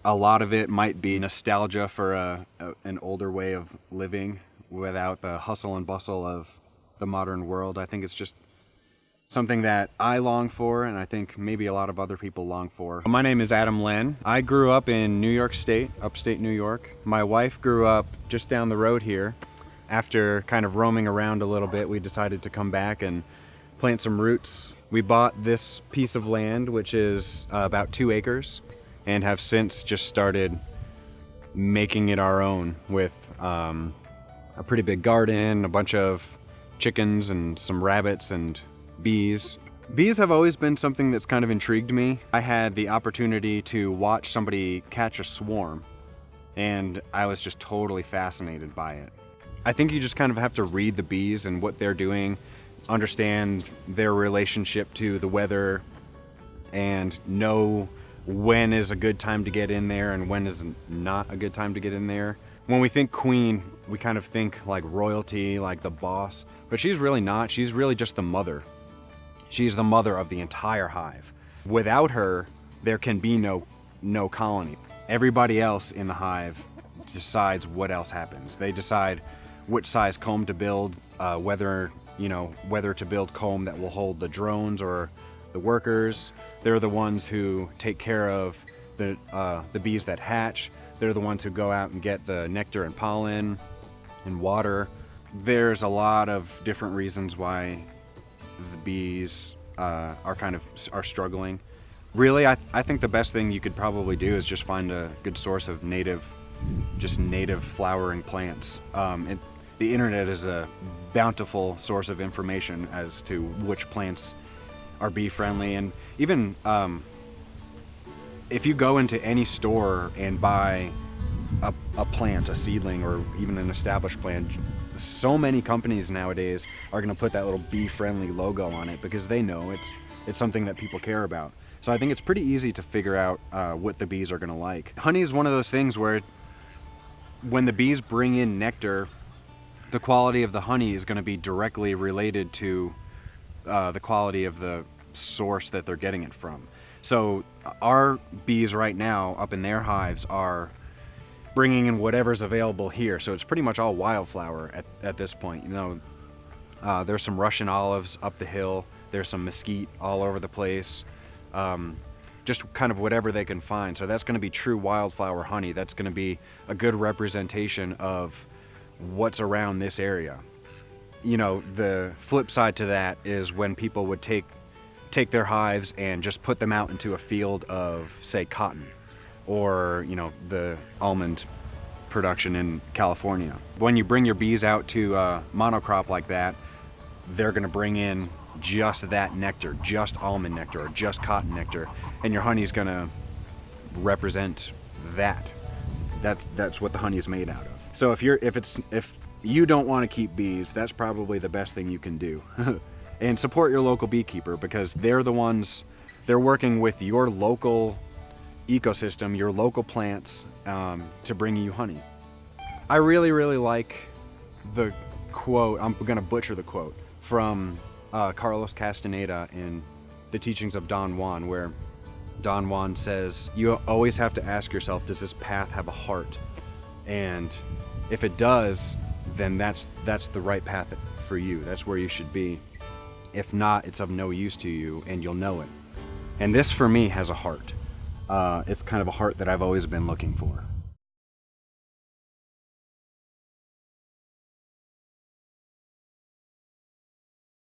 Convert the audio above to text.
A lot of it might be nostalgia for an older way of living without the hustle and bustle of the modern world. I think it's just something that I long for, and I think maybe a lot of other people long for. My name is Adam Lehn. I grew up in New York State, upstate New York. My wife grew up just down the road here. After kind of roaming around a little bit, we decided to come back and plant some roots. We bought this piece of land, which is about 2 acres, and have since just started making it our own with a pretty big garden, a bunch of chickens and some rabbits and bees. Bees have always been something that's kind of intrigued me. I had the opportunity to watch somebody catch a swarm, and I was just totally fascinated by it. I think you just kind of have to read the bees and what they're doing, understand their relationship to the weather, and know when is a good time to get in there and when is not a good time to get in there. When we think queen, we kind of think like royalty, like the boss, but she's really not. She's really just the mother. She's the mother of the entire hive. Without her, there can be no colony. Everybody else in the hive decides what else happens. They decide which size comb to build, whether to build comb that will hold the drones or the workers. They're the ones who take care of the bees that hatch. They're the ones who go out and get the nectar and pollen and water. There's a lot of different reasons why the bees are struggling. Really, I think the best thing you could probably do is just find a good source of native flowering plants. The internet is a bountiful source of information as to which plants are bee friendly, and even if you go into any store and buy a plant, a seedling, or even an established plant, so many companies nowadays are going to put that little bee-friendly logo on it because they know it's something that people care about. So I think it's pretty easy to figure out what the bees are going to like. Honey is one of those things where when the bees bring in nectar, the quality of the honey is going to be directly related to the quality of the source that they're getting it from. So our bees right now up in their hives are bringing in whatever's available here. So it's pretty much all wildflower at this point. There's some Russian olives up the hill. There's some mesquite all over the place. Just kind of whatever they can find. So that's going to be true wildflower honey. That's going to be a good representation of what's around this area. The flip side to that is when people would take their hives and just put them out into a field of, say, cotton, or the almond production in California. When you bring your bees out to monocrop like that, they're going to bring in just that nectar, just almond nectar or just cotton nectar, and your honey's going to represent that. That's what the honey is made out of. So if you don't want to keep bees, that's probably the best thing you can do. And support your local beekeeper, because they're working with your local ecosystem, your local plants, to bring you honey. I really, really like the quote, I'm gonna butcher the quote, from Carlos Castaneda in The Teachings of Don Juan, where Don Juan says, you always have to ask yourself, does this path have a heart? And if it does, then that's the right path for you. That's where you should be. If not, it's of no use to you, and you'll know it. And this, for me, has a heart. It's kind of a heart that I've always been looking for.